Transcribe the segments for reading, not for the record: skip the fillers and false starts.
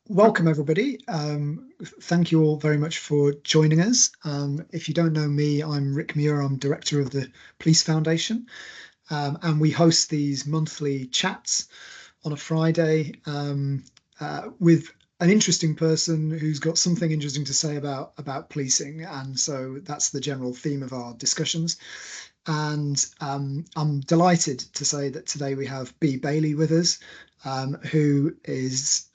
Welcome everybody. Thank you all very much for joining us. If you don't know me, I'm Rick Muir. I'm director of the Police Foundation, and we host these monthly chats on a Friday with an interesting person who's got something interesting to say about policing, and so that's the general theme of our discussions. And I'm delighted to say that today we have Bea Bailey with us, who is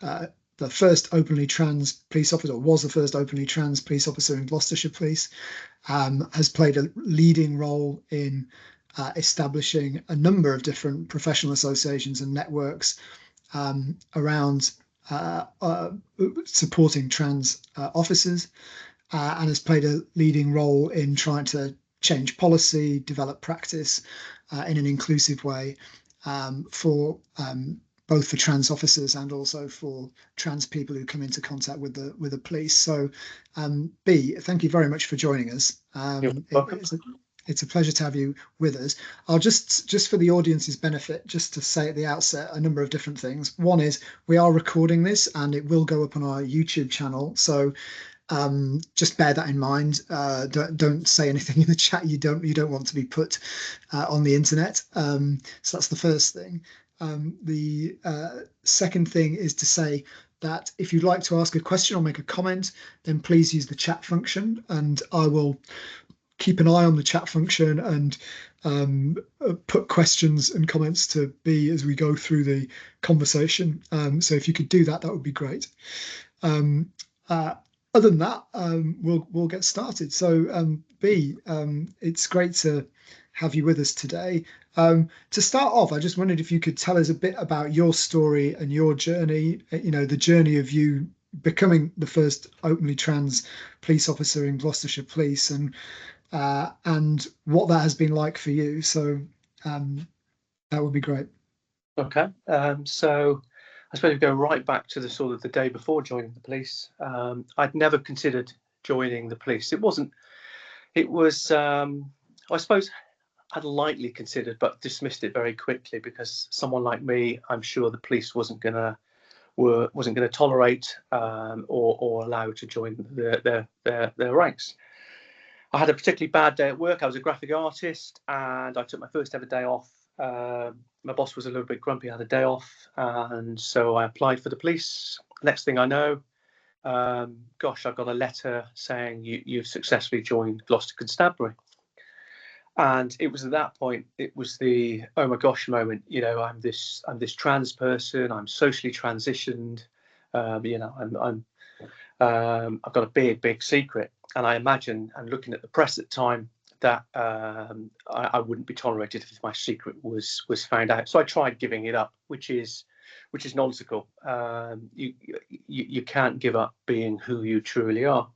the first openly trans police officer, or was the first openly trans police officer in Gloucestershire Police, has played a leading role in establishing a number of different professional associations and networks around supporting trans officers, and has played a leading role in trying to change policy, develop practice in an inclusive way for both for trans officers and also for trans people who come into contact with the police. So, Bea, thank you very much for joining us. You're welcome. It's a pleasure to have you with us. I'll just for the audience's benefit, just to say at the outset a number of different things. One is we are recording this and it will go up on our YouTube channel. So just bear that in mind. Don't say anything in the chat you don't want to be put on the internet. So that's the first thing. The second thing is to say that if you'd like to ask a question or make a comment, then please use the chat function, and I will keep an eye on the chat function and put questions and comments to Bea as we go through the conversation. So if you could do that, that would be great. Other than that, we'll get started. So, Bea, it's great to have you with us today. To start off, I just wondered if you could tell us a bit about your story and your journey, the journey of you becoming the first openly trans police officer in Gloucestershire Police, and what that has been like for you. So that would be great. Okay, so I suppose we go right back to the sort of the day before joining the police. I'd never considered joining the police. It was, I suppose, I'd lightly considered, but dismissed it very quickly because someone like me, I'm sure the police wasn't going to tolerate or allow to join their ranks. I had a particularly bad day at work. I was a graphic artist, and I took my first ever day off. My boss was a little bit grumpy. I had a day off, and so I applied for the police. Next thing I know, I got a letter saying you've successfully joined Gloucester Constabulary. And it was at that point, it was the oh my gosh moment. I'm this trans person. I'm socially transitioned. I've got a big secret. And I imagine, and looking at the press at the time, that I wouldn't be tolerated if my secret was found out. So I tried giving it up, which is nonsensical. You can't give up being who you truly are.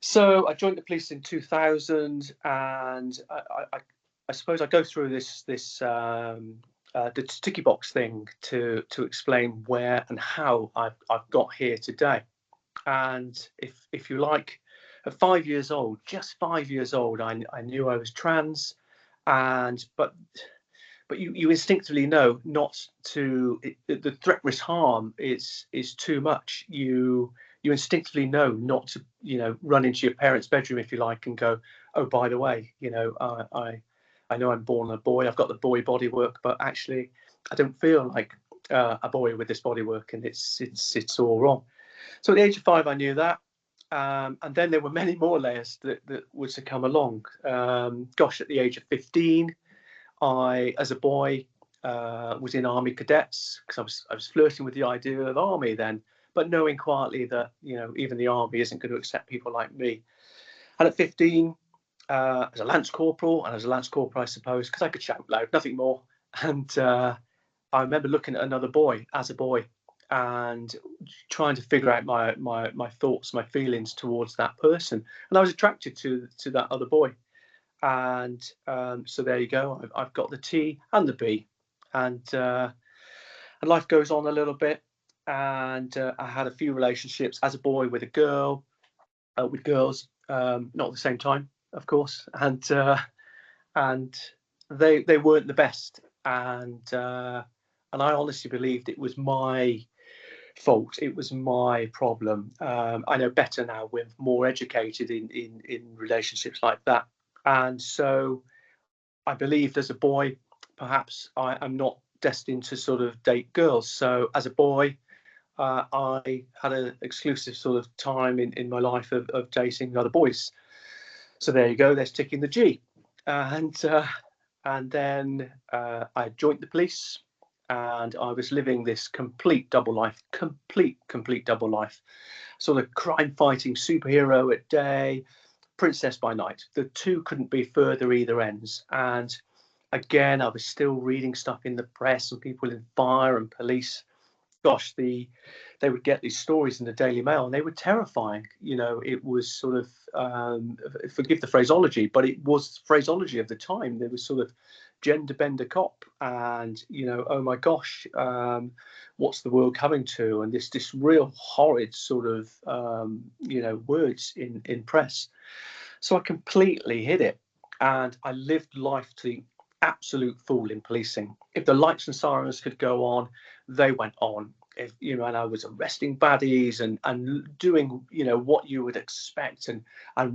So I joined the police in 2000, and I suppose I go through this the sticky box thing to explain where and how I've got here today. And if you like, at 5 years old, just 5 years old, I knew I was trans, but you instinctively know not to. The threat risk harm is too much. You instinctively know not to run into your parents' bedroom, if you like, and go, oh, by the way, I know I'm born a boy, I've got the boy bodywork, but actually I don't feel like a boy with this bodywork, and it's all wrong. So at the age of 5, I knew that. And then there were many more layers that were to come along. At the age of 15, I, as a boy, was in Army cadets because I was flirting with the idea of Army then, but knowing quietly that even the Army isn't going to accept people like me. And at 15, as a Lance Corporal, I suppose, because I could shout loud, nothing more. And I remember looking at another boy as a boy, and trying to figure out my thoughts, my feelings towards that person, and I was attracted to that other boy. And so there you go. I've got the T and the B, and life goes on a little bit. And I had a few relationships as a boy with a girl, with girls, not at the same time, of course, and they weren't the best. And I honestly believed it was my fault. It was my problem. I know better now. We're more educated in relationships like that. And so I believed as a boy, perhaps I am not destined to sort of date girls. So as a boy, I had an exclusive sort of time in my life of dating other boys. So there you go. There's ticking the G. And then I joined the police, and I was living this complete double life, complete double life. Sort of crime-fighting superhero at day, princess by night. The two couldn't be further either ends. And again, I was still reading stuff in the press and people in fire and police. Gosh, they would get these stories in the Daily Mail, and they were terrifying. It was sort of, forgive the phraseology, but it was phraseology of the time. There was sort of gender bender cop, and oh my gosh, what's the world coming to? And this real horrid sort of words in press. So I completely hid it, and I lived life to the absolute full in policing. If the lights and sirens could go on, they went on. And I was arresting baddies and doing what you would expect and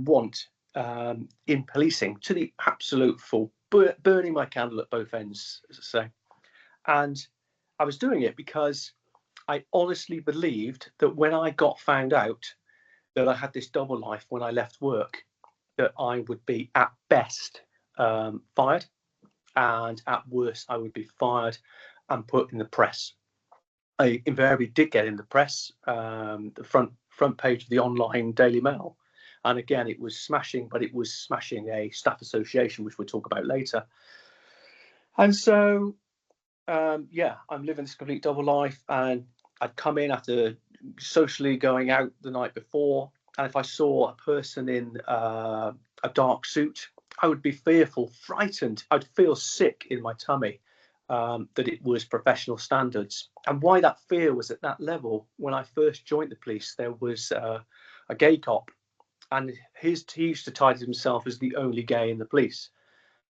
want in policing to the absolute full, burning my candle at both ends, as I say. And I was doing it because I honestly believed that when I got found out that I had this double life when I left work, that I would be at best fired, and at worst I would be fired and put in the press. I invariably did get in the press, the front page of the online Daily Mail, and again it was smashing, but it was smashing a staff association, which we'll talk about later. And so I'm living this complete double life, and I'd come in after socially going out the night before, and if I saw a person in a dark suit, I would be fearful, frightened. I'd feel sick in my tummy that it was professional standards. And why that fear was at that level, when I first joined the police, there was a gay cop, and he used to title himself as the only gay in the police.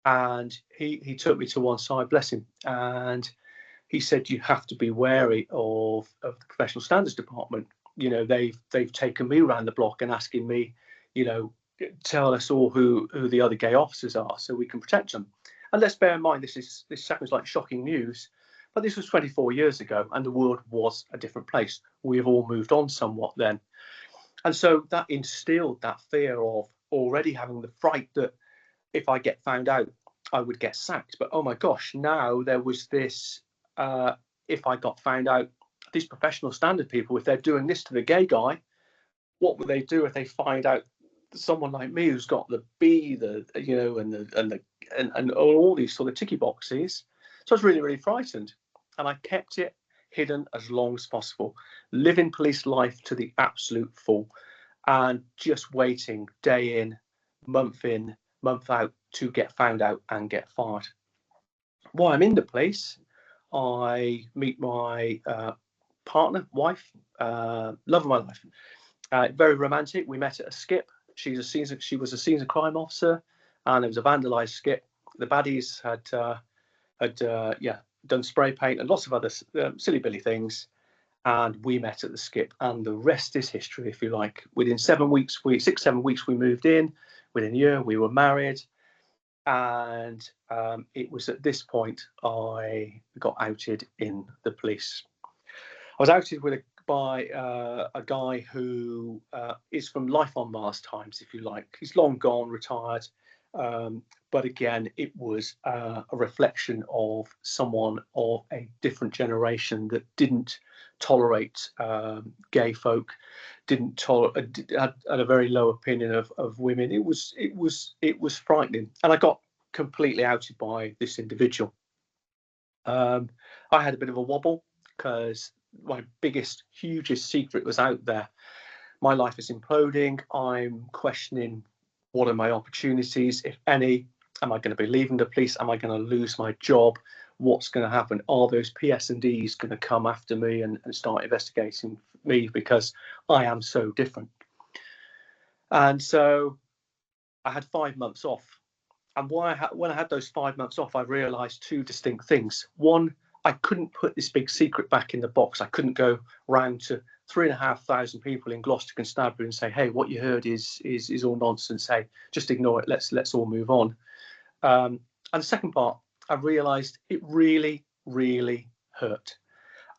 And he took me to one side, bless him, and he said, you have to be wary of the professional standards department. They've taken me around the block and asking me, tell us all who the other gay officers are so we can protect them. And let's bear in mind, this sounds like shocking news, but this was 24 years ago, and the world was a different place. We have all moved on somewhat then. And so that instilled that fear of already having the fright that if I get found out, I would get sacked. But oh my gosh, now there was this, if I got found out, these professional standard people, if they're doing this to the gay guy, what would they do if they find out someone like me who's got the B, and all these sort of ticky boxes? So I was really, really frightened, and I kept it hidden as long as possible, living police life to the absolute full, and just waiting day in, month out to get found out and get fired. While I'm in the police, I meet my partner, wife, love of my life. Very romantic. We met at a skip. She was a seasoned crime officer, and it was a vandalised skip. The baddies had done spray paint and lots of other silly billy things, and we met at the skip. And the rest is history, if you like. Within 7 weeks, 7 weeks, we moved in. Within a year, we were married. And it was at this point I got outed in the police. I was outed by a guy who is from Life on Mars times, if you like. He's long gone, retired. But again, it was a reflection of someone of a different generation that didn't tolerate gay folk, had a very low opinion of women. It was frightening, and I got completely outed by this individual. I had a bit of a wobble because my biggest, hugest secret was out there. My life is imploding. I'm questioning, what are my opportunities, if any? Am I going to be leaving the police? Am I going to lose my job? What's going to happen? Are those PS&Ds going to come after me and start investigating me because I am so different? And so I had 5 months off. And when I had those 5 months off, I realised two distinct things. One, I couldn't put this big secret back in the box. I couldn't go round to 3,500 people in Gloucester Constabulary and say, hey, what you heard is all nonsense. Hey, just ignore it. Let's all move on. And the second part, I realised it really, really hurt.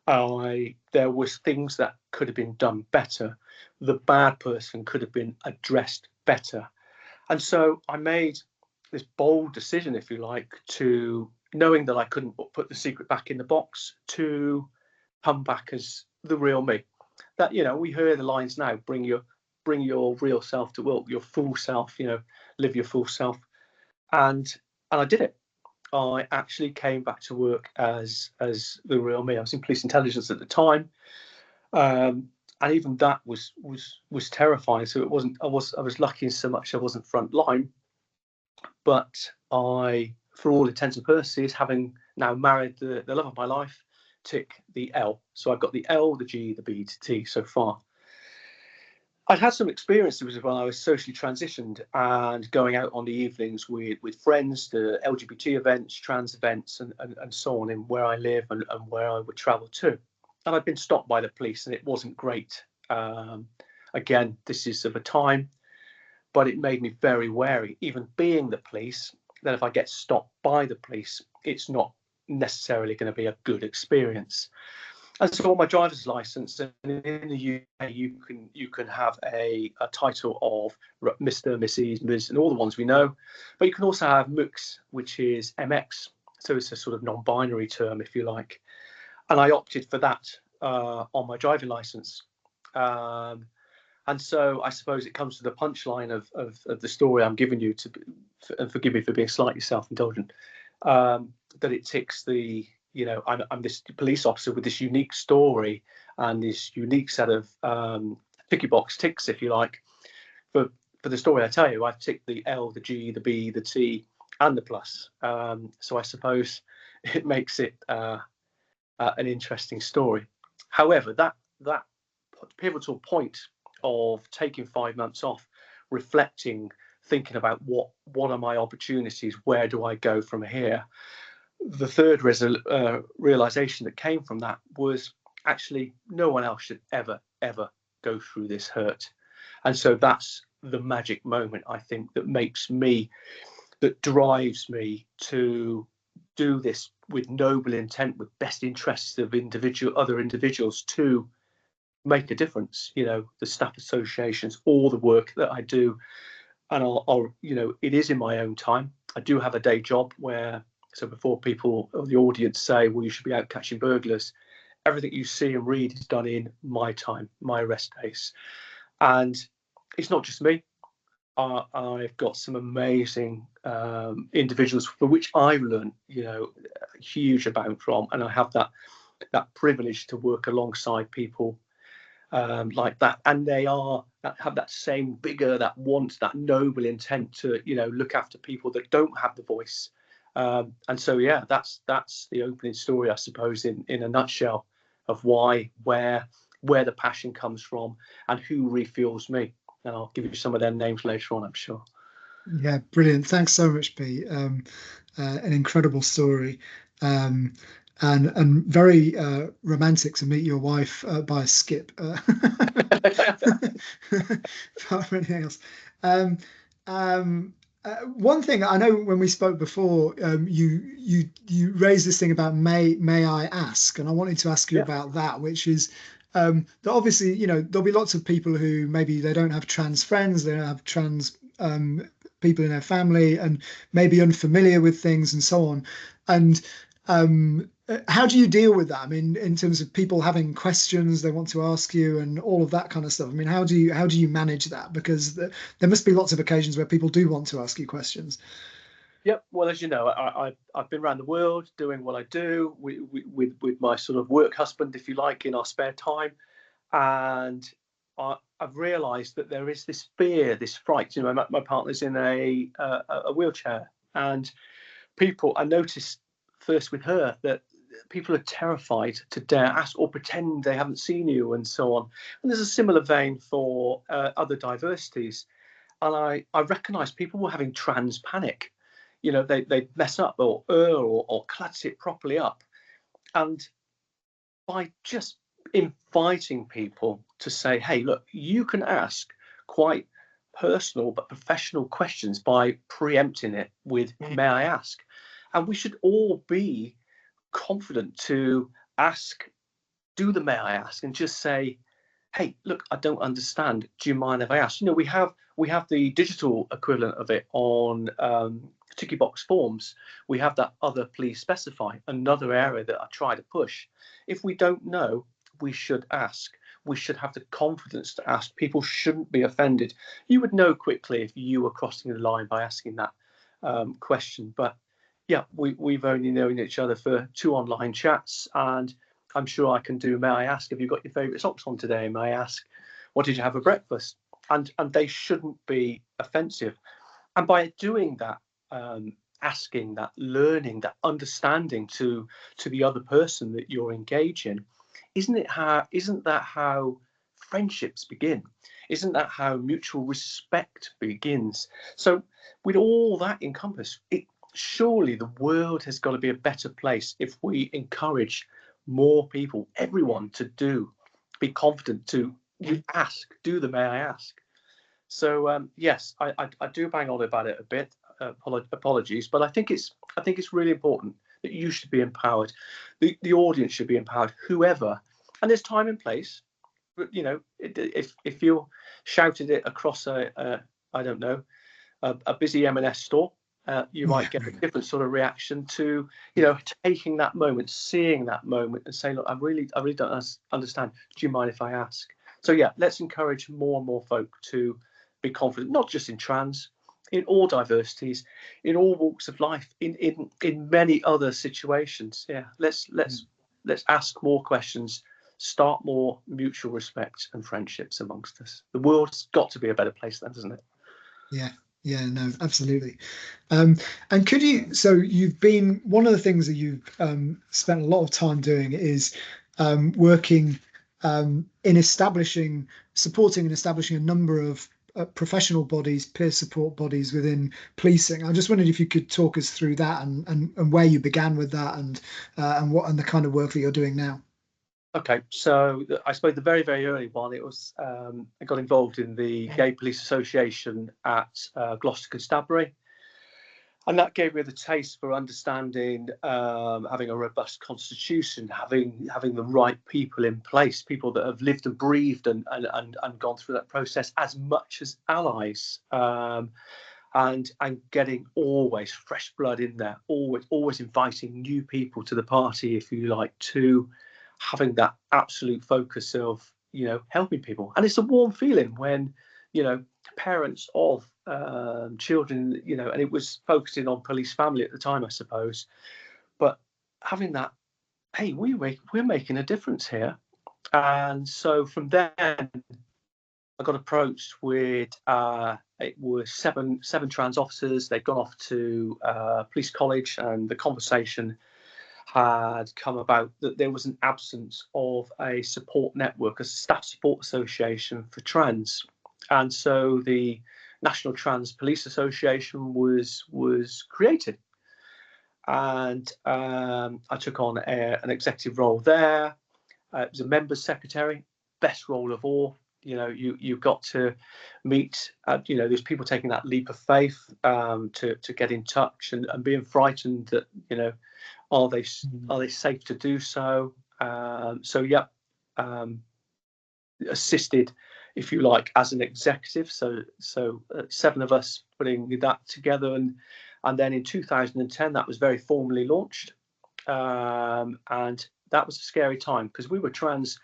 There was things that could have been done better. The bad person could have been addressed better. And so I made this bold decision, if you like, to, knowing that I couldn't put the secret back in the box, to come back as the real me. That, we hear the lines now, bring your real self to work, your full self, live your full self. And I did it. I actually came back to work as the real me. I was in police intelligence at the time, and even that was terrifying. So it wasn't. I was lucky in so much I wasn't front line, but I, for all intents and purposes, having now married the love of my life, tick the L. So I've got the L, the G, the B, the T so far. I'd had some experiences when I was socially transitioned and going out on the evenings with friends to LGBT events, trans events, and so on in where I live and where I would travel to. And I'd been stopped by the police, and it wasn't great. Again, this is of a time, but it made me very wary, even being the police, that if I get stopped by the police, it's not necessarily going to be a good experience. And so on my driver's license, and in the UK, you can have a title of Mr., Mrs., Ms., and all the ones we know, but you can also have MUX, which is MX. So it's a sort of non-binary term, if you like. And I opted for that on my driving license. And so I suppose it comes to the punchline of the story I'm giving you, and forgive me for being slightly self-indulgent, that it ticks the, I'm this police officer with this unique story and this unique set of ticky box ticks, if you like. For the story I tell you, I've ticked the L, the G, the B, the T, and the plus. So I suppose it makes it an interesting story. However, that pivotal point of taking 5 months off, reflecting, thinking about what are my opportunities, where do I go from here? The third realization that came from that was actually no one else should ever go through this hurt. And so that's the magic moment, I think, that drives me to do this with noble intent, with best interests of other individuals, to make a difference. The staff associations, all the work that I do, and I'll it is in my own time. I do have a day job where, so before people or the audience say, well, you should be out catching burglars, everything you see and read is done in my time, my rest days. And it's not just me. I've got some amazing individuals for which I've learned, a huge amount from, and I have that privilege to work alongside people like that, and they have that same vigor, that want, that noble intent to look after people that don't have the voice. And so that's the opening story, I suppose, in a nutshell, of where the passion comes from and who refuels me. And I'll give you some of their names later on, I'm sure. Yeah, brilliant. Thanks so much, B. An incredible story. And very romantic to meet your wife by a skip. Apart from anything else. One thing I know, when we spoke before, you raised this thing about may I ask, and I wanted to ask you about that, which is that obviously there'll be lots of people who maybe they don't have trans friends, they don't have trans people in their family, and maybe unfamiliar with things and so on. And how do you deal with that? I mean, in terms of people having questions they want to ask you and all of that kind of stuff. I mean, how do you manage that? Because there must be lots of occasions where people do want to ask you questions. Yep. Well, as you know, I've been around the world doing what I do with my sort of work husband, if you like, in our spare time, and I've realised that there is this fear, this fright. My partner's in a wheelchair, and I noticed first with her that people are terrified to dare ask or pretend they haven't seen you, and so on. And there's a similar vein for other diversities. And I recognised people were having trans panic. They mess up or klutz it properly up. And by just inviting people to say, hey, look, you can ask quite personal but professional questions by preempting it with, may I ask? And we should all be confident to ask, do the may I ask, and just say, hey, look, I don't understand. Do you mind if I ask? We have the digital equivalent of it on ticky box forms. We have that other please specify, another area that I try to push. If we don't know, we should ask. We should have the confidence to ask. People shouldn't be offended. You would know quickly if you were crossing the line by asking that question. But yeah, we've only known each other for 2 online chats, and I'm sure I can do, may I ask, have you got your favourite socks on today? May I ask, what did you have for breakfast? And they shouldn't be offensive. And by doing that, asking that, learning that, understanding to the other person that you're engaging, isn't that how friendships begin? Isn't that how mutual respect begins? So with all that encompassed, surely the world has got to be a better place if we encourage more people, everyone, to be confident to ask, do the may I ask. So yes, I do bang on about it a bit. Apologies, but I think it's really important that you should be empowered, the audience should be empowered, whoever. And there's time and place. You know, if you shouted it across I don't know, a busy M&S store, you might get a different sort of reaction to, taking that moment, seeing that moment, and saying, look, I really don't understand. Do you mind if I ask? So yeah, let's encourage more and more folk to be confident, not just in trans, in all diversities, in all walks of life, in many other situations. Yeah, let's ask more questions, start more mutual respect and friendships amongst us. The world's got to be a better place then, doesn't it? Yeah, no, absolutely. And so you've been, one of the things that you've spent a lot of time doing is working in supporting and establishing a number of professional bodies, peer support bodies within policing. I just wondered if you could talk us through that and where you began with that and the kind of work that you're doing now. Okay, so I suppose the very, very early one, it was I got involved in the Gay Police Association at Gloucester Constabulary, and that gave me the taste for understanding, having a robust constitution, having the right people in place, people that have lived and breathed and gone through that process as much as allies, and getting always fresh blood in there, always inviting new people to the party, if you like, to having that absolute focus of helping people. And it's a warm feeling when parents of children, and it was focusing on police family at the time, I suppose, but having that, hey, we're making a difference here. And so from then I got approached with it was seven trans officers. They'd gone off to police college, and the conversation had come about that there was an absence of a support network, a staff support association for trans. And so the National Trans Police Association was created, and I took on an executive role there. It was a members secretary, best role of all. You've got to meet, there's people taking that leap of faith to get in touch and being frightened that, are they safe to do so? Assisted, if you like, as an executive. So 7 of us putting that together, and then in 2010 that was very formally launched, and that was a scary time because we were trans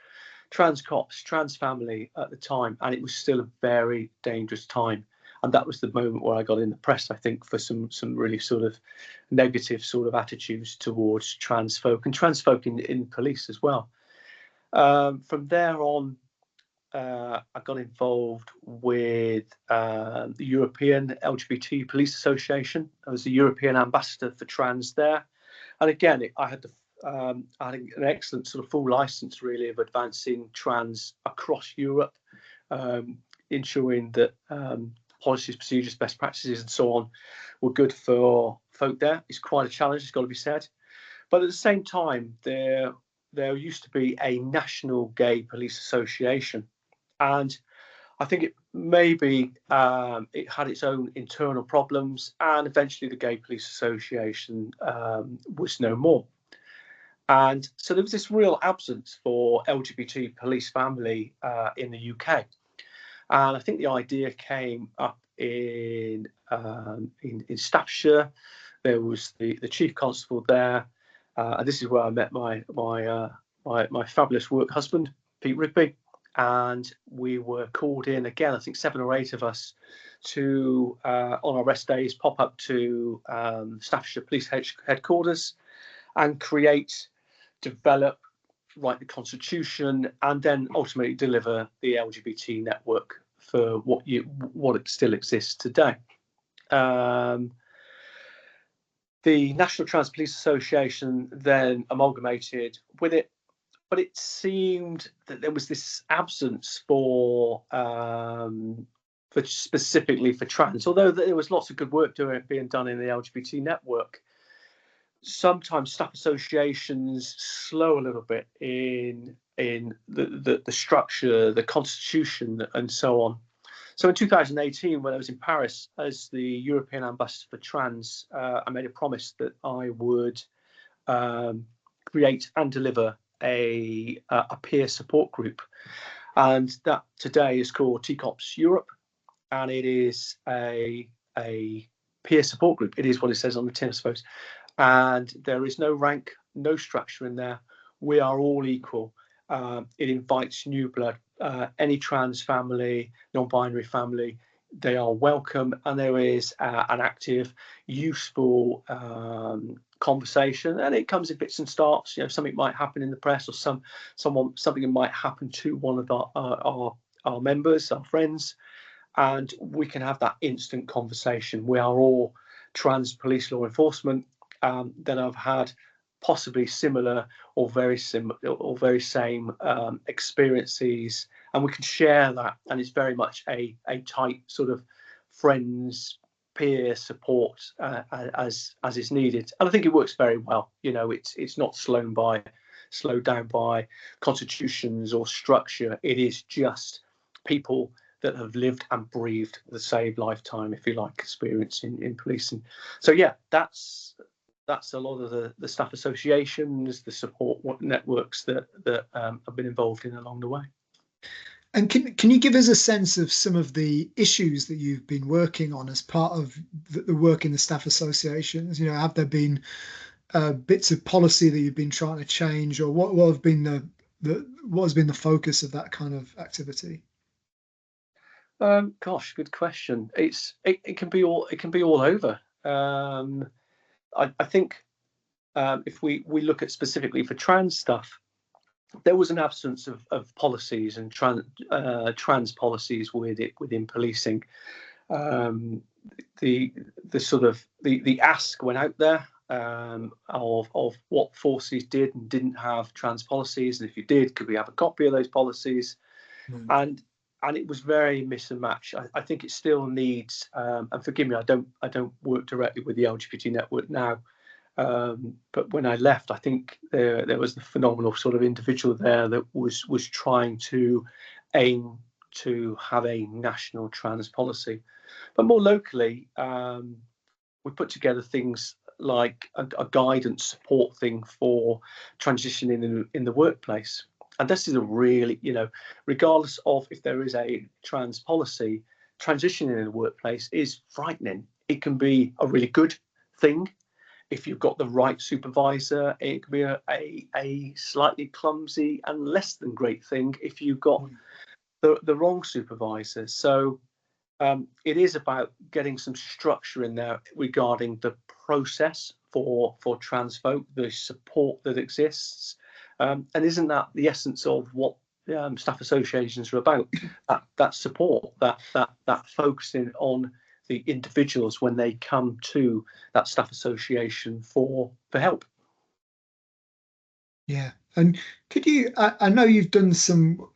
cops, trans family at the time, and it was still a very dangerous time. And that was the moment where I got in the press, I think, for some really sort of negative sort of attitudes towards trans folk and trans folk in police as well. From there on, I got involved with the European LGBT Police Association. I was the European ambassador for trans there. And again, I had an excellent sort of full license, really, of advancing trans across Europe, ensuring that policies, procedures, best practices, and so on were good for folk there. It's quite a challenge, it's got to be said. But at the same time, there used to be a national gay police association, and I think it maybe it had its own internal problems, and eventually the Gay Police Association was no more. And so there was this real absence for LGBT police family in the UK. And I think the idea came up in Staffordshire. There was the chief constable there, and this is where I met my fabulous work husband, Pete Rigby. And we were called in again, I think 7 or 8 of us, to on our rest days pop up to Staffordshire Police headquarters and develop, write the constitution, and then ultimately deliver the LGBT network for what it still exists today. The National Trans Police Association then amalgamated with it, but it seemed that there was this absence for specifically for trans, although there was lots of good work being done in the LGBT network. Sometimes staff associations slow a little bit in the structure, the constitution, and so on. So in 2018, when I was in Paris as the European ambassador for trans, I made a promise that I would create and deliver a peer support group, and that today is called TCOPS Europe, and it is a peer support group. It is what it says on the tin, I suppose. And there is no rank, no structure in there. We are all equal. It invites new blood, any trans family, non-binary family. They are welcome, and there is an active, useful conversation, and it comes in bits and starts. You know, something might happen in the press, or something might happen to one of our members, our friends, and we can have that instant conversation. We are all trans police law enforcement that have had possibly similar or very same experiences, and we can share that. And it's very much a tight sort of friends peer support as is needed. And I think it works very well. You know, it's not slowed down by constitutions or structure. It is just people that have lived and breathed the saved lifetime, if you like, experience in policing. So yeah, that's a lot of the staff associations, the support networks that have been involved in along the way. And can you give us a sense of some of the issues that you've been working on as part of the work in the staff associations? You know, have there been bits of policy that you've been trying to change, or what has been the focus of that kind of activity? Gosh, good question. It can be all over. I think if we look at specifically for trans stuff, there was an absence of policies and trans policies within policing. The sort of the ask went out there of what forces did and didn't have trans policies, and if you did, could we have a copy of those policies? And it was very miss and match. I think it still needs, and forgive me, I don't work directly with the LGBT network now, but when I left, I think there was the phenomenal sort of individual there that was trying to aim to have a national trans policy. But more locally, we put together things like a guidance support thing for transitioning in the workplace. And this is a really, you know, regardless of if there is a trans policy, transitioning in the workplace is frightening. It can be a really good thing if you've got the right supervisor. It can be a slightly clumsy and less than great thing if you've got the wrong supervisor. So it is about getting some structure in there regarding the process for trans folk, the support that exists. And isn't that the essence of what staff associations are about? That support, that focusing on the individuals when they come to that staff association for help. Yeah, and could you? I know you've done some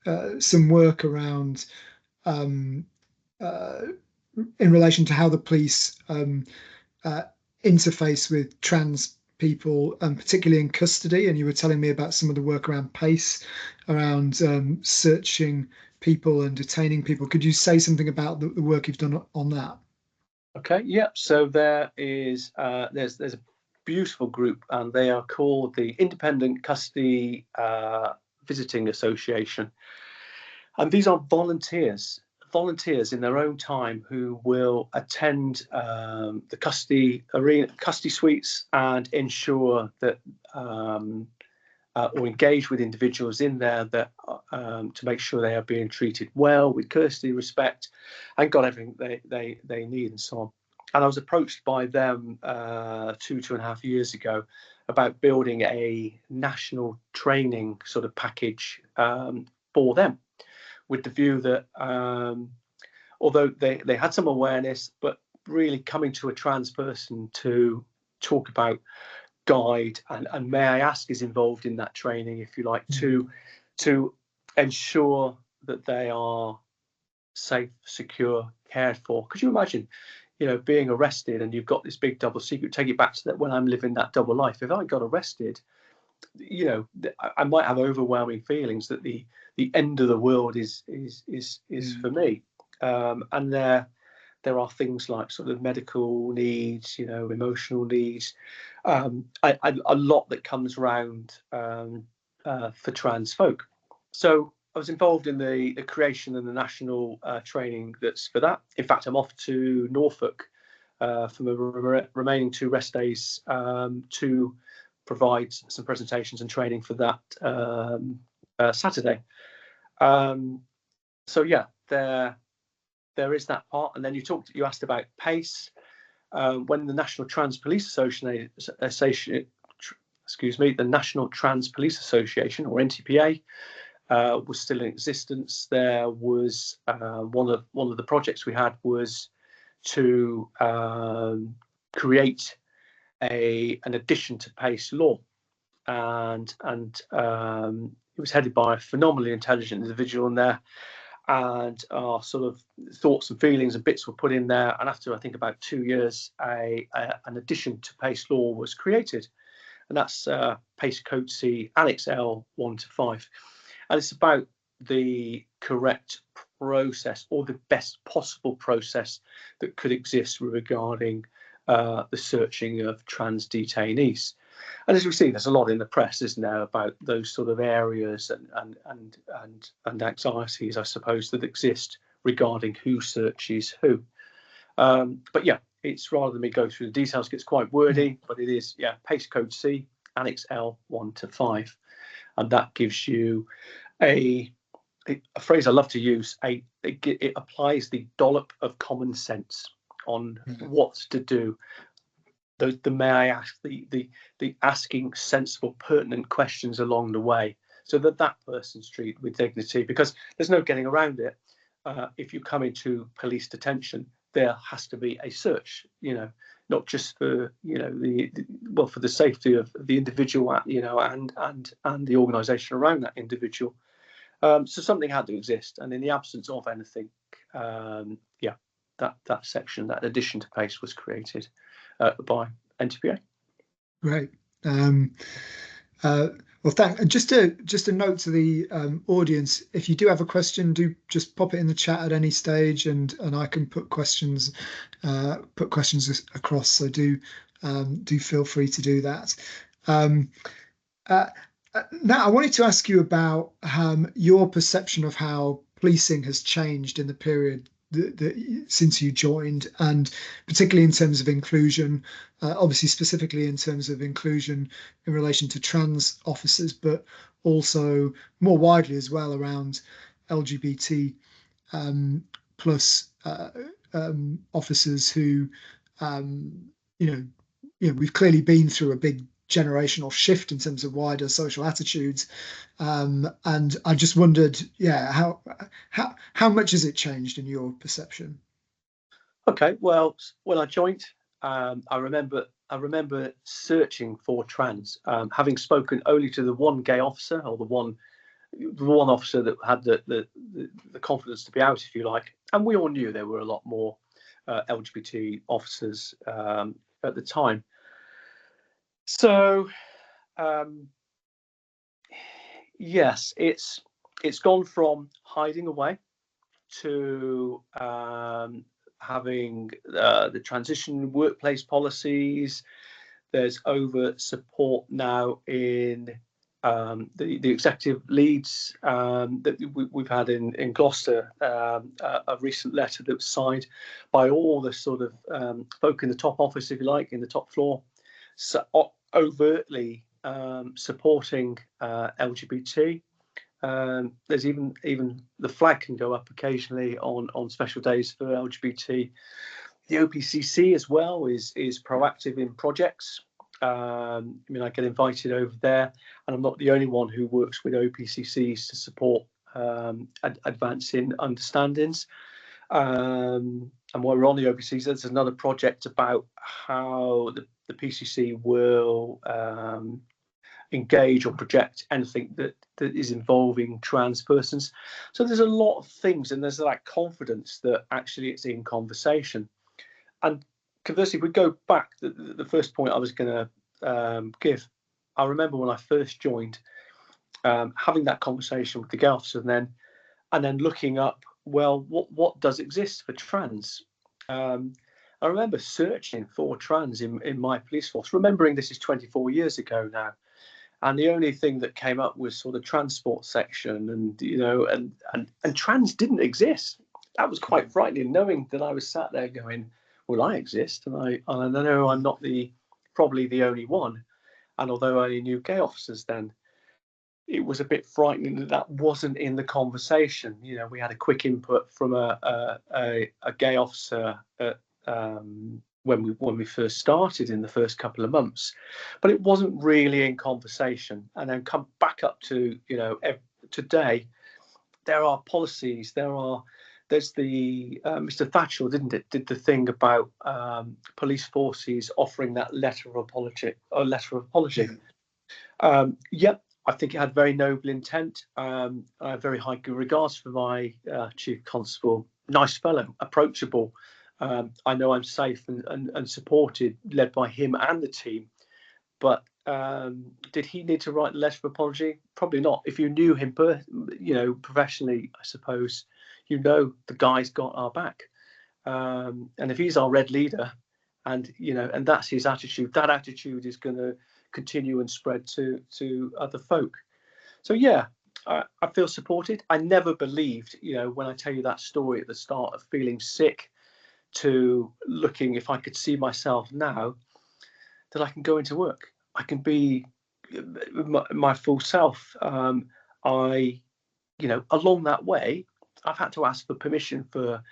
work around in relation to how the police interface with trans people, particularly in custody. And you were telling me about some of the work around PACE, around searching people and detaining people. Could you say something about the work you've done on that? Okay, yeah. So there is there's a beautiful group, and they are called the Independent Custody Visiting Association, and these are volunteers in their own time who will attend the custody suites and ensure that or engage with individuals in there that to make sure they are being treated well, with courtesy, respect, and got everything they need, and so on. And I was approached by them 2.5 years ago about building a national training sort of package for them, with the view that although they had some awareness, but really coming to a trans person to talk about, guide, and may I ask is involved in that training, if you like, to ensure that they are safe, secure, cared for. Could you imagine, being arrested and you've got this big double secret? Take it back to that when I'm living that double life. If I got arrested, I might have overwhelming feelings that the end of the world is for me. And there are things like sort of medical needs, emotional needs, a lot that comes around for trans folk. So I was involved in the creation and the national training that's for that. In fact, I'm off to Norfolk for the remaining 2 rest days to provide some presentations and training for that Saturday. So yeah, there is that part. And then you asked about PACE. When the National Trans Police Association, the National Trans Police Association, or NTPA, was still in existence, there was one of the projects we had was to create an addition to PACE law, and it was headed by a phenomenally intelligent individual in there, and our sort of thoughts and feelings and bits were put in there. And after, I think, about 2 years, an addition to PACE law was created, and that's PACE Code C Annex L 1 to 5, and it's about the correct process, or the best possible process that could exist regarding the searching of trans detainees. And as we see, there's a lot in the press, isn't there, about those sort of areas and anxieties, I suppose, that exist regarding who searches who. But yeah, it's, rather than me go through the details, it gets quite wordy, but it is, yeah, PACE Code C, Annex L 1 to 5. And that gives you a phrase I love to use, it applies the dollop of common sense on what to do. The may I ask, the asking sensible, pertinent questions along the way, so that person's treated with dignity, because there's no getting around it. If you come into police detention, there has to be a search, not just for for the safety of the individual, and the organisation around that individual. So something had to exist, and in the absence of anything, that section, that addition to PACE, was created by NTPA. Great. Well, just a note to the audience: if you do have a question, do just pop it in the chat at any stage, and I can put questions across. So do feel free to do that. Now, I wanted to ask you about your perception of how policing has changed in the period since you joined, and particularly in terms of inclusion, obviously specifically in terms of inclusion in relation to trans officers, but also more widely as well around LGBT plus officers who, we've clearly been through a big generational shift in terms of wider social attitudes, and I just wondered, how much has it changed in your perception? Okay, well, when I joined, I remember searching for trans, having spoken only to the one gay officer, or the one officer that had the confidence to be out, if you like, and we all knew there were a lot more LGBT officers at the time. So yes, it's gone from hiding away to having the transition workplace policies. There's over support now in the executive leads that we've had in Gloucester, a recent letter that was signed by all the sort of folk in the top office, if you like, in the top floor, so overtly supporting LGBT. There's even the flag can go up occasionally on special days for LGBT. The OPCC as well is proactive in projects. I mean, I get invited over there, and I'm not the only one who works with OPCCs to support advancing understandings. And while we're on the OPCC, there's another project about how the PCC will engage or project anything that is involving trans persons. So there's a lot of things, and there's that confidence that actually it's in conversation. And conversely, if we go back, the first point I was going to give, I remember when I first joined, having that conversation with the gay officer, and then looking up, well, what does exist for trans? I remember searching for trans in my police force, remembering this is 24 years ago now. And the only thing that came up was sort of transport section, and and trans didn't exist. That was quite frightening, knowing that I was sat there going, well, I exist, and I know I'm not probably the only one. And although I only knew gay officers then, it was a bit frightening that wasn't in the conversation. We had a quick input from a gay officer at, when we first started in the first couple of months, but it wasn't really in conversation. And then come back up to today, there are policies. There's the Mr. Thatcher, did the thing about police forces offering that letter of apology. Yep. I think it had very noble intent. I have very high good regards for my chief constable. Nice fellow, approachable. I know I'm safe and supported, led by him and the team. But did he need to write a letter of apology? Probably not. If you knew him, professionally, I suppose, the guy's got our back. And if he's our red leader, and that's his attitude, that attitude is going to continue and spread to other folk. So yeah, I feel supported. I never believed, when I tell you that story at the start of feeling sick to looking if I could see myself now, that I can go into work. I can be my full self. Along that way, I've had to ask for permission for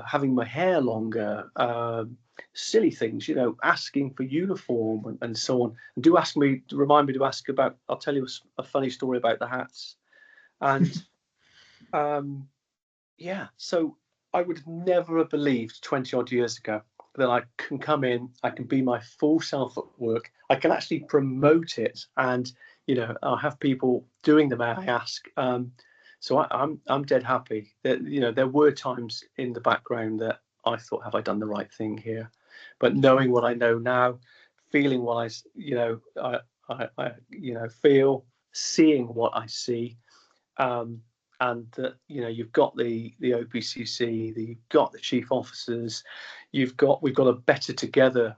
having my hair longer, silly things, asking for uniform and so on. And do remind me to ask about, I'll tell you a funny story about the hats. And so I would never have believed 20 odd years ago that I can come in, I can be my full self at work, I can actually promote it, and I'll have people doing the may I ask. So I'm dead happy that there were times in the background that I thought, have I done the right thing here? But knowing what I know now, feeling what I feel, seeing what I see, and that you've got the OPCC, you've got the chief officers, we've got a Better Together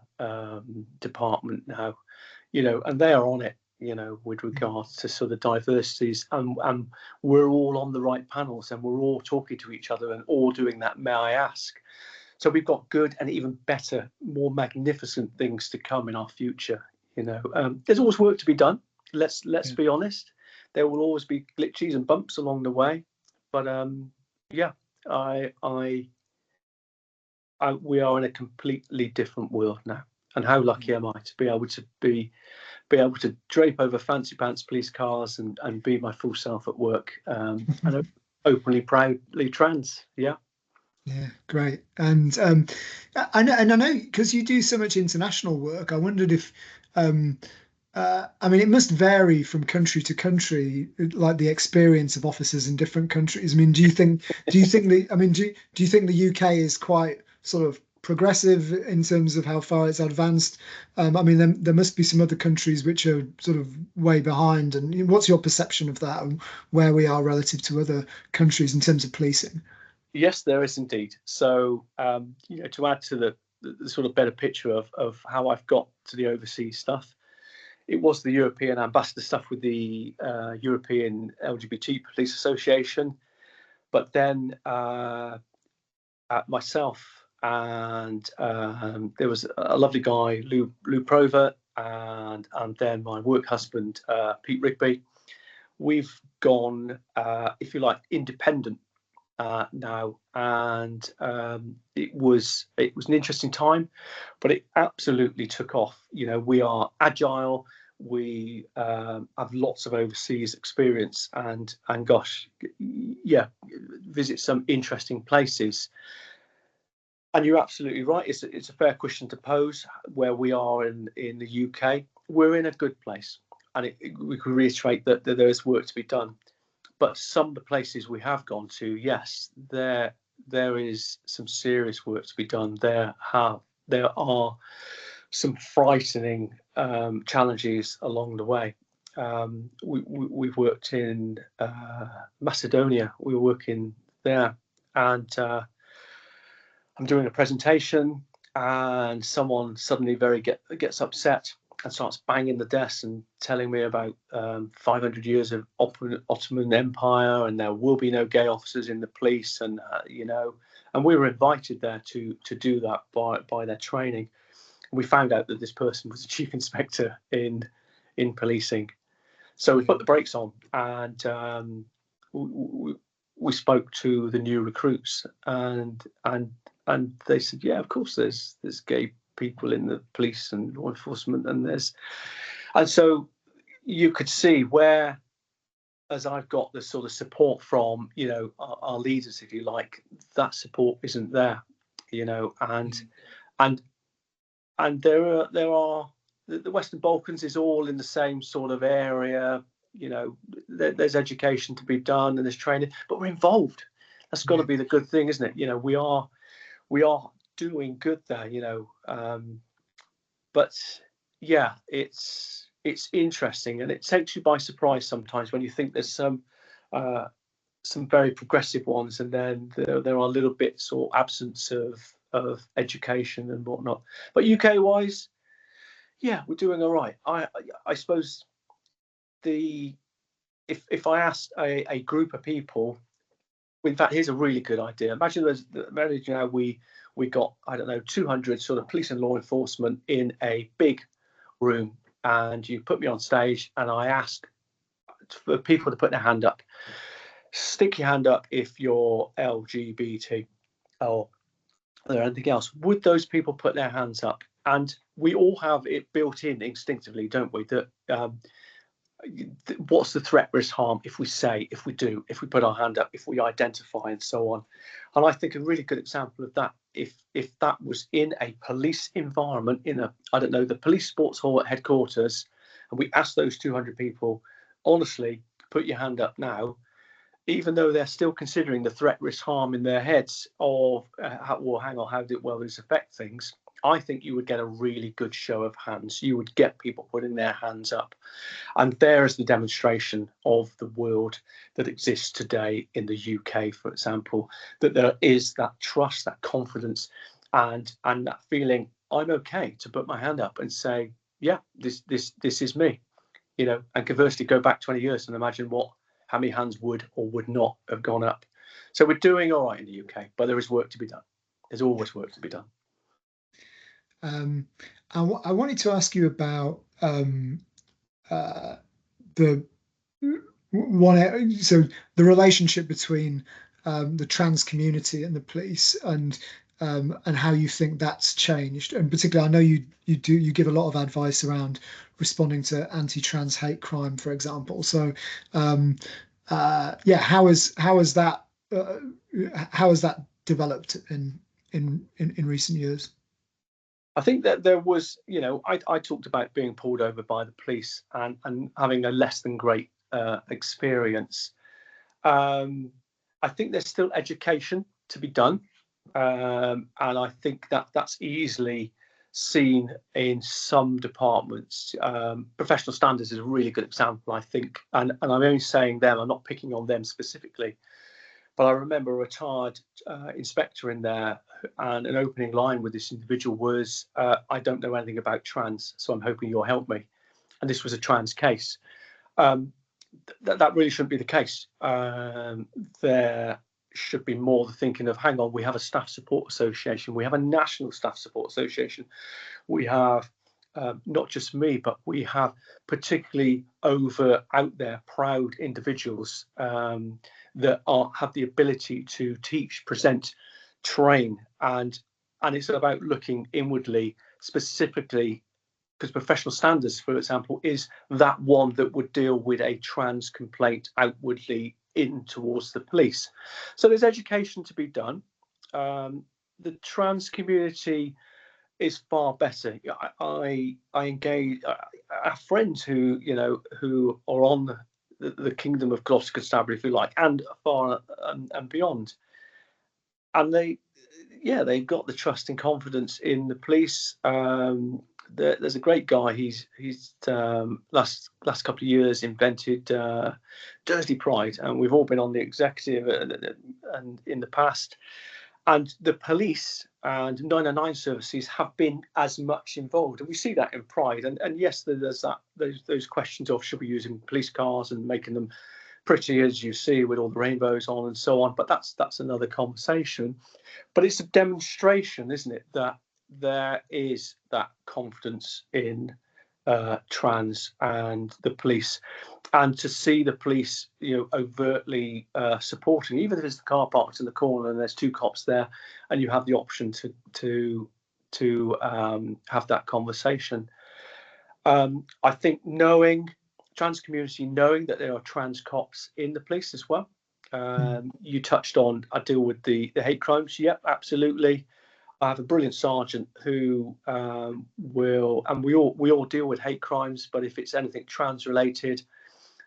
department now, and they are on it. With regards to sort of diversities, and we're all on the right panels, and we're all talking to each other, and all doing that may I ask. So we've got good and even better, more magnificent things to come in our future. There's always work to be done. Let's be honest. There will always be glitches and bumps along the way, but we are in a completely different world now. And how lucky am I to be able to drape over fancy pants police cars and be my full self at work, and openly, proudly trans. Yeah, great. And I know because you do so much international work, I wondered if I mean, it must vary from country to country, like the experience of officers in different countries. I mean, do you think the UK is quite sort of progressive in terms of how far it's advanced? I mean, there must be some other countries which are sort of way behind. And what's your perception of that, and where we are relative to other countries in terms of policing? Yes, there is indeed. So, to add to the sort of better picture of how I've got to the overseas stuff, it was the European ambassador stuff with the European LGBT Police Association. But then myself and there was a lovely guy, Lou Prover, and then my work husband, Pete Rigby. We've gone, if you like, independent now, and it was an interesting time, but it absolutely took off. We are agile. We have lots of overseas experience, and gosh, yeah, visit some interesting places. And you're absolutely right. It's a fair question to pose. Where we are in the UK, we're in a good place, and we can reiterate that there is work to be done. But some of the places we have gone to, yes, there is some serious work to be done. There are some frightening challenges along the way. We've worked in Macedonia. We were working there, and I'm doing a presentation, and someone suddenly gets upset and starts banging the desk and telling me about 500 years of Ottoman Empire, and there will be no gay officers in the police, and and we were invited there to do that by their training. We found out that this person was the chief inspector in policing, so we put the brakes on, and we spoke to the new recruits, and they said, yeah, of course there's gay people in the police and law enforcement, and so you could see where, as I've got the sort of support from our leaders, if you like, that support isn't there, and there are the Western Balkans is all in the same sort of area. There's education to be done and there's training, but we're involved. That's got to be the good thing, isn't it? We are doing good there, but yeah, it's interesting, and it takes you by surprise sometimes when you think there's some very progressive ones, and then there are little bits or absence of education and whatnot. But UK wise, yeah, we're doing all right. I suppose if I asked a group of people, in fact, here's a really good idea. Imagine we got, I don't know, 200 sort of police and law enforcement in a big room, and you put me on stage and I ask for people to put their hand up. Stick your hand up if you're LGBT or anything else. Would those people put their hands up? And we all have it built in instinctively, don't we, that what's the threat, risk, harm if we say, if we do, if we put our hand up, if we identify, and so on. And I think a really good example of that, if that was in a police environment, in the police sports hall at headquarters, and we asked those 200 people, honestly, put your hand up now, even though they're still considering the threat, risk, harm in their heads of, how will this affect things? I think you would get a really good show of hands. You would get people putting their hands up. And there is the demonstration of the world that exists today in the UK, for example, that there is that trust, that confidence, and that feeling, I'm okay to put my hand up and say, yeah, this is me, and conversely go back 20 years and imagine how many hands would or would not have gone up. So we're doing all right in the UK, but there is work to be done. There's always work to be done. I wanted to ask you about the relationship between the trans community and the police, and how you think that's changed. And particularly, I know you give a lot of advice around responding to anti-trans hate crime, for example. So how has that developed in recent years? I think that there was, I talked about being pulled over by the police and having a less than great experience. I think there's still education to be done, and I think that that's easily seen in some departments. Professional standards is a really good example, I think, and I'm only saying them, I'm not picking on them specifically, but I remember a retired inspector in there, and an opening line with this individual was, I don't know anything about trans, so I'm hoping you'll help me. And this was a trans case. That really shouldn't be the case. There should be more the thinking of, hang on, we have a staff support association, we have a national staff support association, we have not just me, but we have particularly out there proud individuals that have the ability to teach, present, train, and it's about looking inwardly, specifically because professional standards, for example, is that one that would deal with a trans complaint outwardly in towards the police. So there's education to be done. The trans community is far better. I engage. I have friends who who are on the kingdom of Gloucester Constabulary, if you like, and far and beyond, and they've got the trust and confidence in the police. There's a great guy. He's last couple of years invented Dursley Pride, and we've all been on the executive and in the past. And the police and 909 services have been as much involved, and we see that in Pride. And yes, there's those questions of should we be using police cars and making them pretty, as you see, with all the rainbows on and so on. But that's another conversation. But it's a demonstration, isn't it, that there is that confidence in trans and the police, and to see the police, overtly supporting, even if it's the car parked in the corner and there's two cops there, and you have the option to have that conversation. I think trans community knowing that there are trans cops in the police as well. You touched on, I deal with the hate crimes. Yep, absolutely. I have a brilliant sergeant who will, and we all deal with hate crimes, but if it's anything trans related,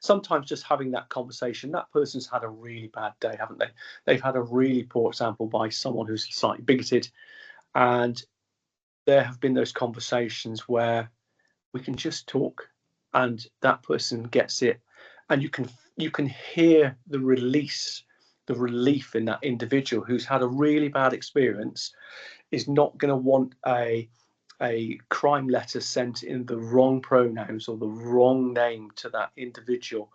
sometimes just having that conversation, that person's had a really bad day, haven't they? They've had a really poor example by someone who's slightly bigoted, and there have been those conversations where we can just talk and that person gets it, and you can hear the relief in that individual who's had a really bad experience, is not going to want a crime letter sent in the wrong pronouns or the wrong name to that individual,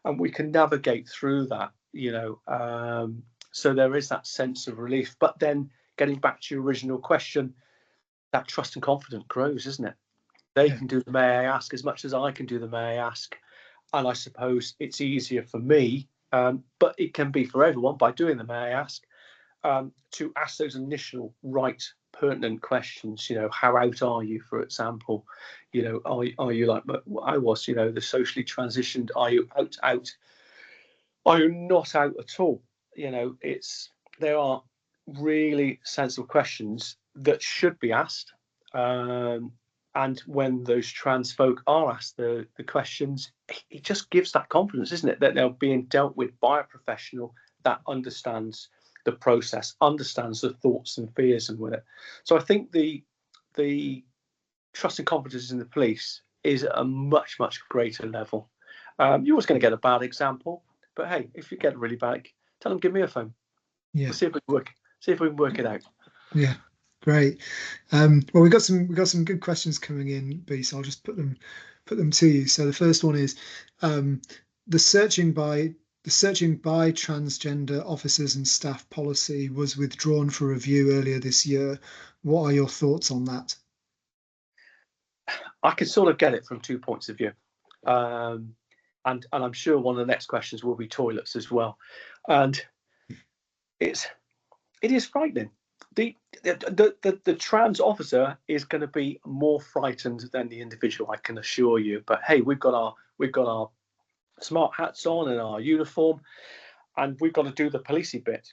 and we can navigate through that, so there is that sense of relief. But then getting back to your original question, that trust and confidence grows, isn't it? They can do the may I ask as much as I can do the may I ask, and I suppose it's easier for me, but it can be for everyone by doing the may I ask, to ask those initial right pertinent questions. How out are you, for example? Are you like I was, the socially transitioned? Are you out? Are you not out at all? There are really sensible questions that should be asked, and when those trans folk are asked the questions, it just gives that confidence, isn't it, that they're being dealt with by a professional that understands the process, understands the thoughts and fears and with it. So I think the trust and confidence in the police is at a much, much greater level. You're always going to get a bad example, but hey, if you get really bad, tell them, give me a phone. Yeah. We'll see if we can work it out. Yeah, great. Well, we got some good questions coming in, B, so I'll just put them to you. So the first one is the searching by transgender officers and staff policy was withdrawn for review earlier this year. What are your thoughts on that? I can sort of get it from 2 points of view, and I'm sure one of the next questions will be toilets as well, and it is frightening. The trans officer is going to be more frightened than the individual, I can assure you. But hey, we've got our smart hats on and our uniform, and we've got to do the policey bit.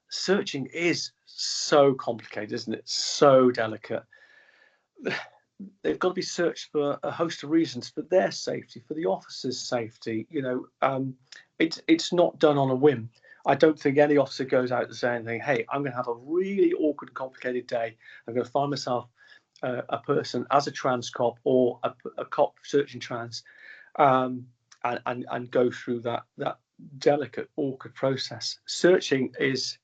Searching is so complicated, isn't it? So delicate. They've got to be searched for a host of reasons, for their safety, for the officers' safety. It's not done on a whim. I don't think any officer goes out to say anything. Hey, I'm going to have a really awkward and complicated day. I'm going to find myself a person as a trans cop or a cop searching trans, and go through that delicate, awkward process. Searching is,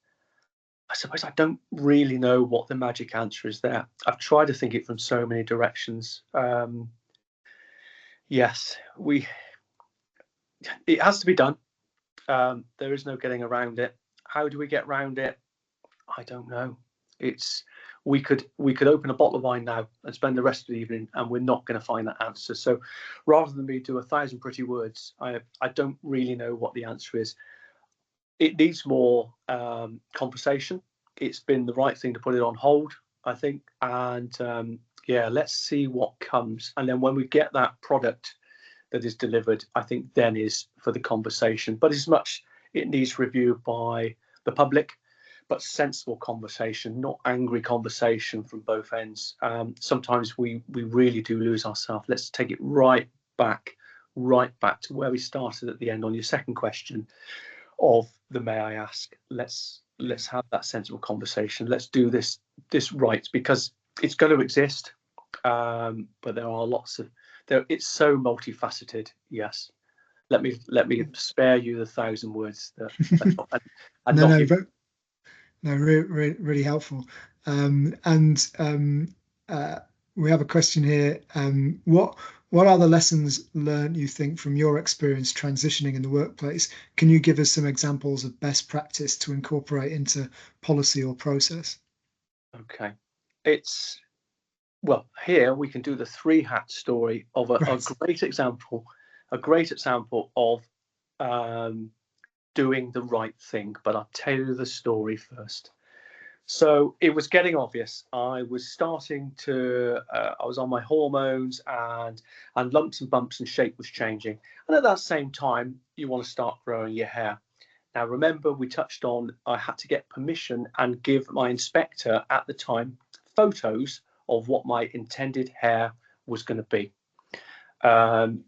I suppose, I don't really know what the magic answer is there. I've tried to think it from so many directions. Yes, it has to be done. There is no getting around it. How do we get around it? I don't know. We could open a bottle of wine now and spend the rest of the evening, and we're not going to find that answer. So rather than me do 1,000 pretty words, I don't really know what the answer is. It needs more conversation. It's been the right thing to put it on hold, I think. And yeah, let's see what comes. And then when we get that product that is delivered, I think then is for the conversation. But as much, it needs review by the public, but sensible conversation, not angry conversation from both ends. Sometimes we really do lose ourselves. Let's take it right back to where we started at the end on your second question of the may I ask. Let's have that sensible conversation. Let's do this right, because it's going to exist. But there are lots of it's so multifaceted. Yes. Let me spare you the 1,000 words Really helpful. We have a question here. What are the lessons learned, you think, from your experience transitioning in the workplace? Can you give us some examples of best practice to incorporate into policy or process? Okay. Well, here we can do the 3 hat story of a great example of doing the right thing. But I'll tell you the story first. So it was getting obvious. I was starting to, I was on my hormones, and lumps and bumps and shape was changing. And at that same time, you want to start growing your hair. Now, remember, we touched on, I had to get permission and give my inspector at the time photos of what my intended hair was going to be. And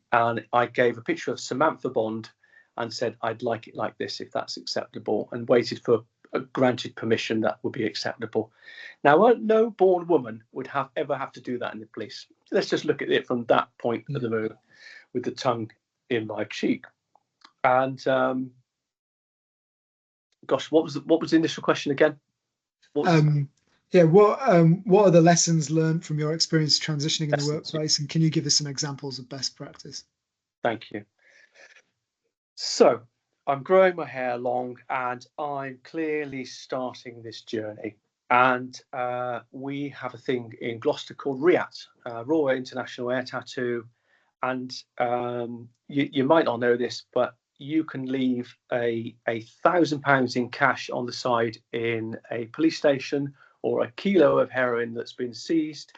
I gave a picture of Samantha Bond and said, I'd like it like this, if that's acceptable, and waited for a granted permission that would be acceptable. Now, no born woman would ever have to do that in the police. Let's just look at it from that point of the moment, with the tongue in my cheek. And gosh, what was the initial question again? What are the lessons learned from your experience transitioning in the workplace, and can you give us some examples of best practice? Thank you. So I'm growing my hair long, and I'm clearly starting this journey. And we have a thing in Gloucester called RIAT, Royal International Air Tattoo. And you might not know this, but you can leave £1,000 in cash on the side in a police station, or a kilo of heroin that's been seized,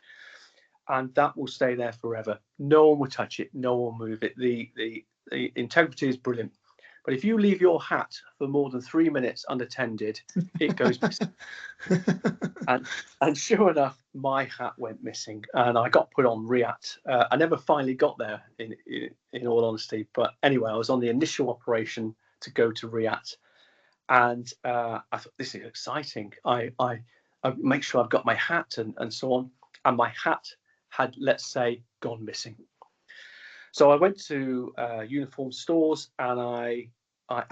and that will stay there forever. No one will touch it. No one will move it. The integrity is brilliant. But if you leave your hat for more than 3 minutes unattended, it goes missing. And sure enough, my hat went missing, and I got put on RIAT. I never finally got there, in all honesty. But anyway, I was on the initial operation to go to RIAT, and I thought, this is exciting. I make sure I've got my hat and so on. And my hat had, let's say, gone missing. So I went to uniform stores, and I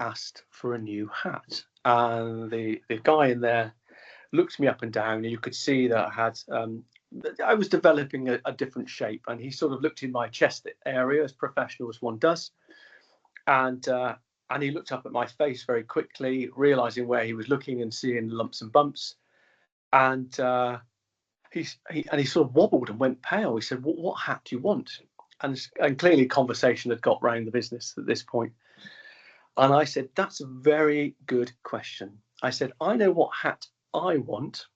asked for a new hat. And the guy in there looked me up and down, and you could see that I was developing a different shape. And he sort of looked in my chest area, as professional as one does. And he looked up at my face very quickly, realizing where he was looking and seeing lumps and bumps. And he sort of wobbled and went pale. He said, what hat do you want? And clearly conversation had got round the business at this point. And I said, that's a very good question. I said, I know what hat I want,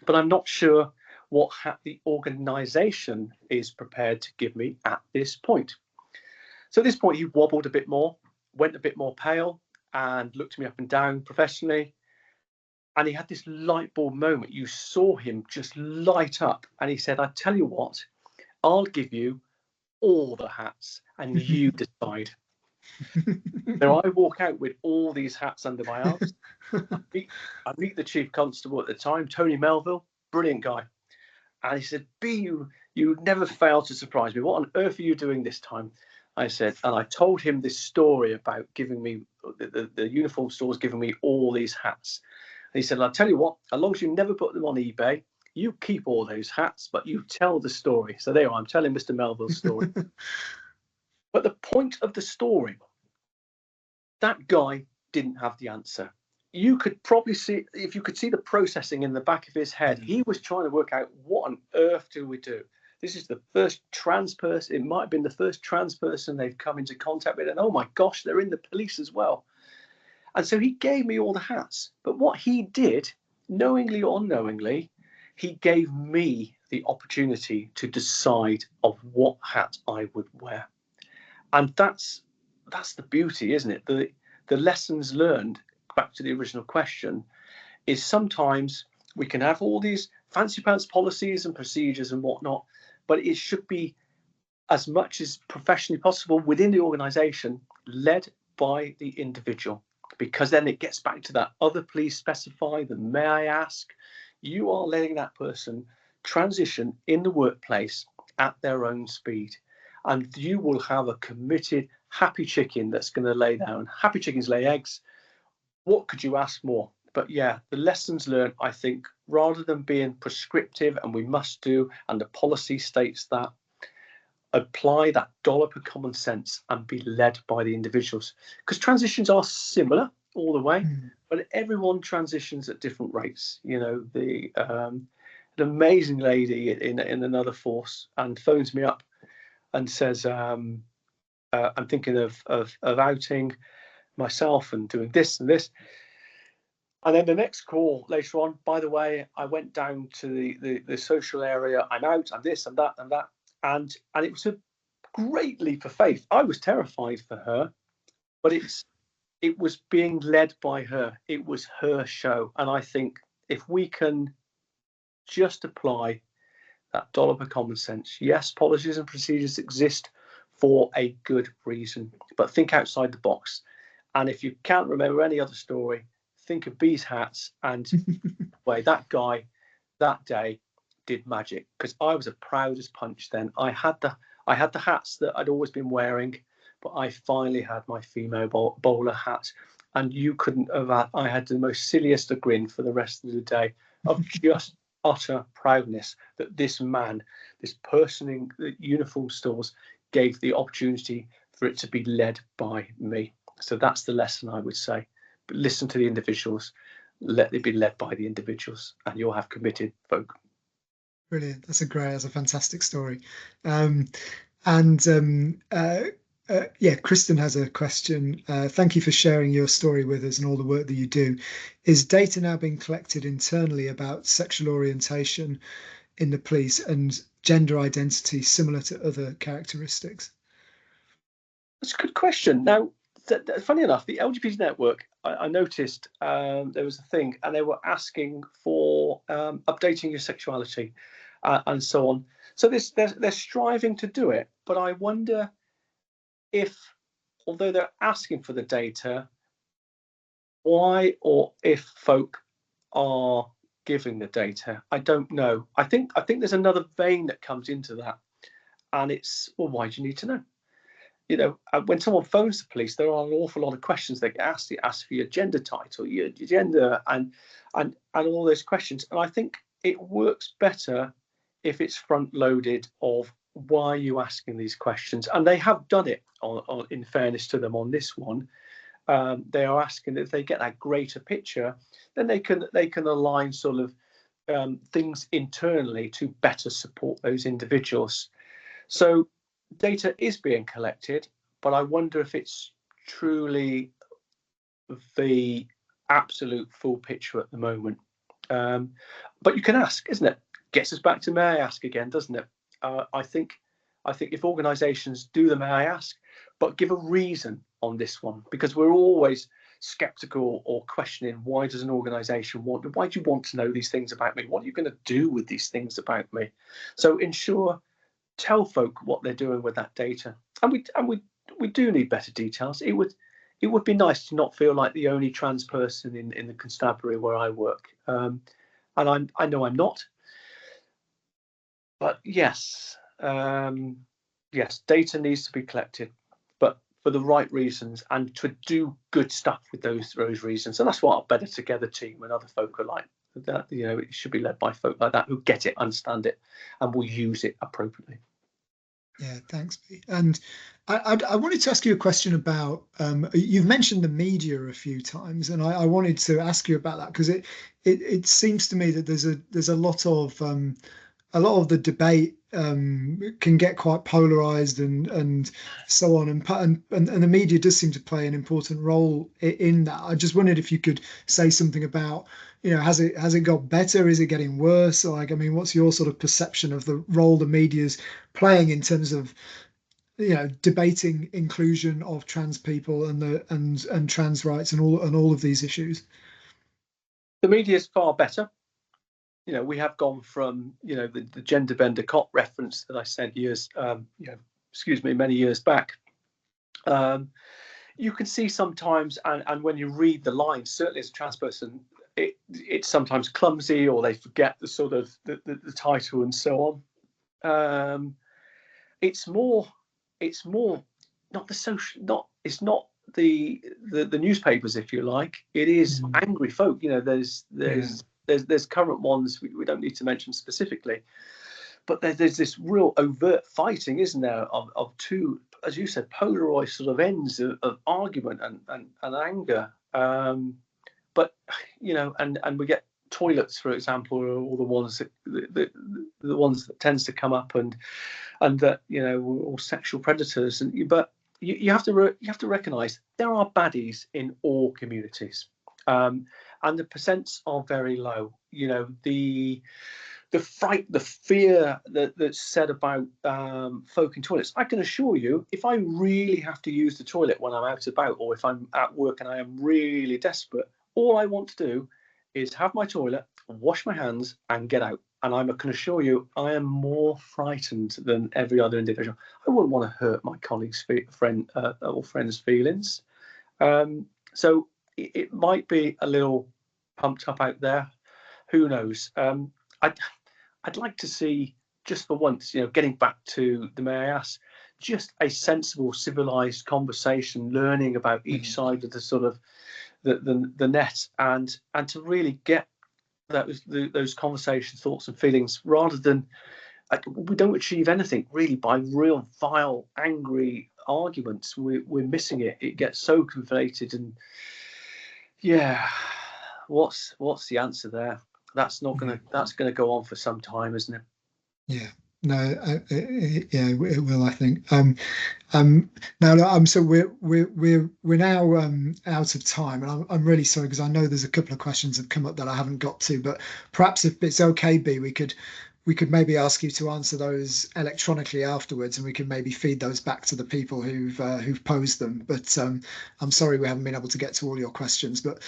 but I'm not sure what hat the organisation is prepared to give me at this point. So at this point, he wobbled a bit more, went a bit more pale, and looked me up and down professionally. And he had this light bulb moment. You saw him just light up. And he said, I tell you what, I'll give you all the hats and you decide. So I walk out with all these hats under my arms. I meet the chief constable at the time, Tony Melville, brilliant guy. And he said, B, you never fail to surprise me. What on earth are you doing this time? I said, and I told him this story about giving me, the uniform stores giving me all these hats. And he said, I'll tell you what, as long as you never put them on eBay, you keep all those hats, but you tell the story. So there you are, I'm telling Mr. Melville's story. But the point of the story, that guy didn't have the answer. You could probably see, if you could see the processing in the back of his head, he was trying to work out, what on earth do we do? This is the first trans person, it might have been the first trans person they've come into contact with, and oh my gosh, they're in the police as well. And so he gave me all the hats. But what he did, knowingly or unknowingly, he gave me the opportunity to decide of what hat I would wear. And that's the beauty, isn't it? The lessons learned, back to the original question, is sometimes we can have all these fancy pants policies and procedures and whatnot, but it should be, as much as professionally possible within the organization, led by the individual, because then it gets back to that other please specify, the may I ask. You are letting that person transition in the workplace at their own speed, and you will have a committed, happy chicken that's going to lay down. Happy chickens lay eggs. What could you ask more? But yeah, the lessons learned, I think, rather than being prescriptive and we must do, and the policy states that, apply that dollop of common sense and be led by the individuals. Because transitions are similar all the way, but everyone transitions at different rates. You know, an amazing lady in another force and phones me up and says, I'm thinking of outing myself and doing this and this. And then the next call later on, by the way, I went down to the social area. I'm out. I'm this and that and that. And it was a great leap of faith. I was terrified for her, but it was being led by her. It was her show. And I think if we can just apply that dollop of common sense, yes, policies and procedures exist for a good reason, but think outside the box. And if you can't remember any other story, think of B's hats, and way that guy that day did magic, because I was as proud as punch then. I had the hats that I'd always been wearing, but I finally had my female bowler hat, and you couldn't have had, I had the most silliest of grin for the rest of the day of just utter proudness that this man, this person in the uniform stores, gave the opportunity for it to be led by me. So that's the lesson I would say. But listen to the individuals, let it be led by the individuals, and you'll have committed folk. Brilliant. That's a fantastic story. Yeah, Kristen has a question. Thank you for sharing your story with us and all the work that you do. Is data now being collected internally about sexual orientation in the police and gender identity similar to other characteristics? That's a good question. Now, funny enough, the LGBT network, I noticed there was a thing, and they were asking for updating your sexuality and so on. So they're striving to do it, but I wonder if, although they're asking for the data, why or if folk are giving the data, I don't know. I think there's another vein that comes into that, and it's, well, why do you need to know? You know, when someone phones the police, there are an awful lot of questions they get asked. They ask for your gender title, your gender, and all those questions. And I think it works better if it's front loaded of why are you asking these questions. And they have done it, in fairness to them, on this one. They are asking, if they get that greater picture, then they can align sort of things internally to better support those individuals. So data is being collected, but I wonder if it's truly the absolute full picture at the moment. But you can ask, isn't it? Gets us back to may I ask again, doesn't it? I think if organisations do the may I ask, but give a reason on this one, because we're always skeptical or questioning, why does an organisation why do you want to know these things about me? What are you going to do with these things about me? So ensure, tell folk what they're doing with that data, and we do need better details. It would be nice to not feel like the only trans person in the constabulary where I work, and I know I'm not. But yes, yes, data needs to be collected, but for the right reasons and to do good stuff with those reasons. And that's what our Better Together team and other folk are like. That, you know, it should be led by folk like that who get it, understand it, and will use it appropriately. Yeah, thanks, Pete. And I wanted to ask you a question about you've mentioned the media a few times, and I wanted to ask you about that because it seems to me that there's a lot of the debate can get quite polarized and so on, and the media does seem to play an important role in that. I just wondered if you could say something about, you know, has it got better? Is it getting worse? Like, I mean, what's your sort of perception of the role the media's playing in terms of, you know, debating inclusion of trans people and trans rights and all of these issues? The media is far better. You know, we have gone from, you know, the gender bender cop reference that I said many years back. You can see sometimes, and when you read the lines, certainly as a trans person, it's sometimes clumsy, or they forget the sort of the title and so on. It's more not the social, not it's not the newspapers, if you like. It is angry folk. You know, there's current ones we don't need to mention specifically, but there's this real overt fighting, isn't there, of two, as you said, polarized sort of ends of argument and anger. But you know, and we get toilets, for example, are all the ones that the ones that tends to come up, and that, you know, all sexual predators. But you have to recognise there are baddies in all communities, and the percents are very low. You know, the fright, the fear that's said about folk in toilets. I can assure you, if I really have to use the toilet when I'm out about, or if I'm at work and I am really desperate, all I want to do is have my toilet, wash my hands, and get out. And I can assure you, I am more frightened than every other individual. I wouldn't want to hurt my colleagues' or friends' feelings. So it might be a little pumped up out there. Who knows? I'd like to see, just for once, you know, getting back to the may I ask, just a sensible, civilized conversation, learning about each side of the sort of the net, and to really get those conversations, thoughts, and feelings, rather than we don't achieve anything really by real vile, angry arguments. We're missing it. It gets so conflated, and yeah, what's the answer there? That's gonna go on for some time, isn't it? Yeah, no, yeah, it will, I think. Now, so we're now out of time, and I'm really sorry because I know there's a couple of questions have come up that I haven't got to, but perhaps if it's okay, B, we could maybe ask you to answer those electronically afterwards, and we can maybe feed those back to the people who've posed them. But I'm sorry we haven't been able to get to all your questions, but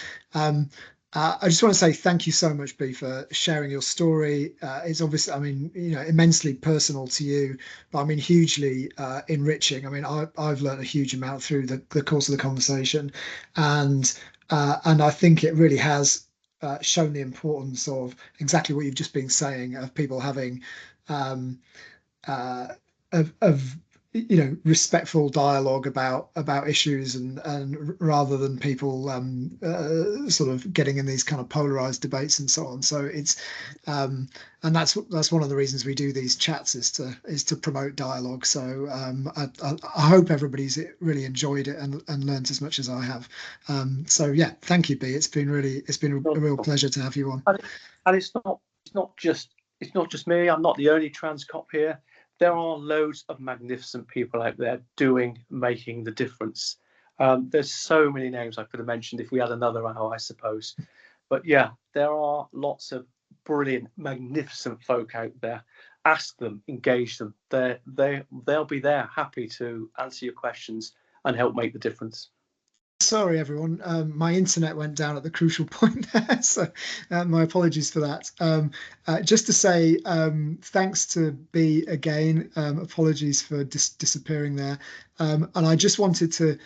I just want to say thank you so much, B, for sharing your story. It's obviously, I mean, you know, immensely personal to you, but I mean, hugely enriching. I mean, I've learned a huge amount through the course of the conversation, and I think it really has shown the importance of exactly what you've just been saying, of people having um, of you know, respectful dialogue about issues, and rather than people sort of getting in these kind of polarized debates and so on. So it's and that's one of the reasons we do these chats, is to promote dialogue. So I hope everybody's really enjoyed it and learned as much as I have. So yeah, thank you, B. It's been a real pleasure to have you on. And it's not just me. I'm not the only trans cop here. There are loads of magnificent people out there making the difference. There's so many names I could have mentioned if we had another hour, I suppose. But yeah, there are lots of brilliant, magnificent folk out there. Ask them, engage them. They'll be there, happy to answer your questions and help make the difference. Sorry, everyone. My internet went down at the crucial point there, so my apologies for that. Just to say thanks to B again. Apologies for disappearing there. And I just wanted to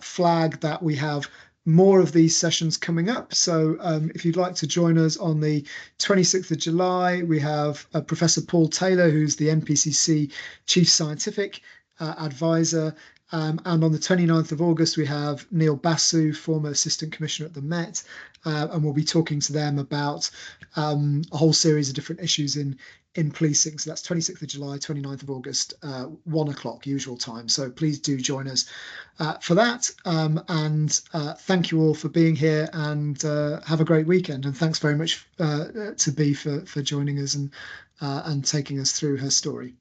flag that we have more of these sessions coming up. So if you'd like to join us on the 26th of July, we have Professor Paul Taylor, who's the NPCC Chief Scientific Advisor. And on the 29th of August, we have Neil Basu, former Assistant Commissioner at the Met, and we'll be talking to them about a whole series of different issues in policing. So that's 26th of July, 29th of August, 1 o'clock, usual time. So please do join us for that. And thank you all for being here, and have a great weekend. And thanks very much to Bea for joining us and taking us through her story.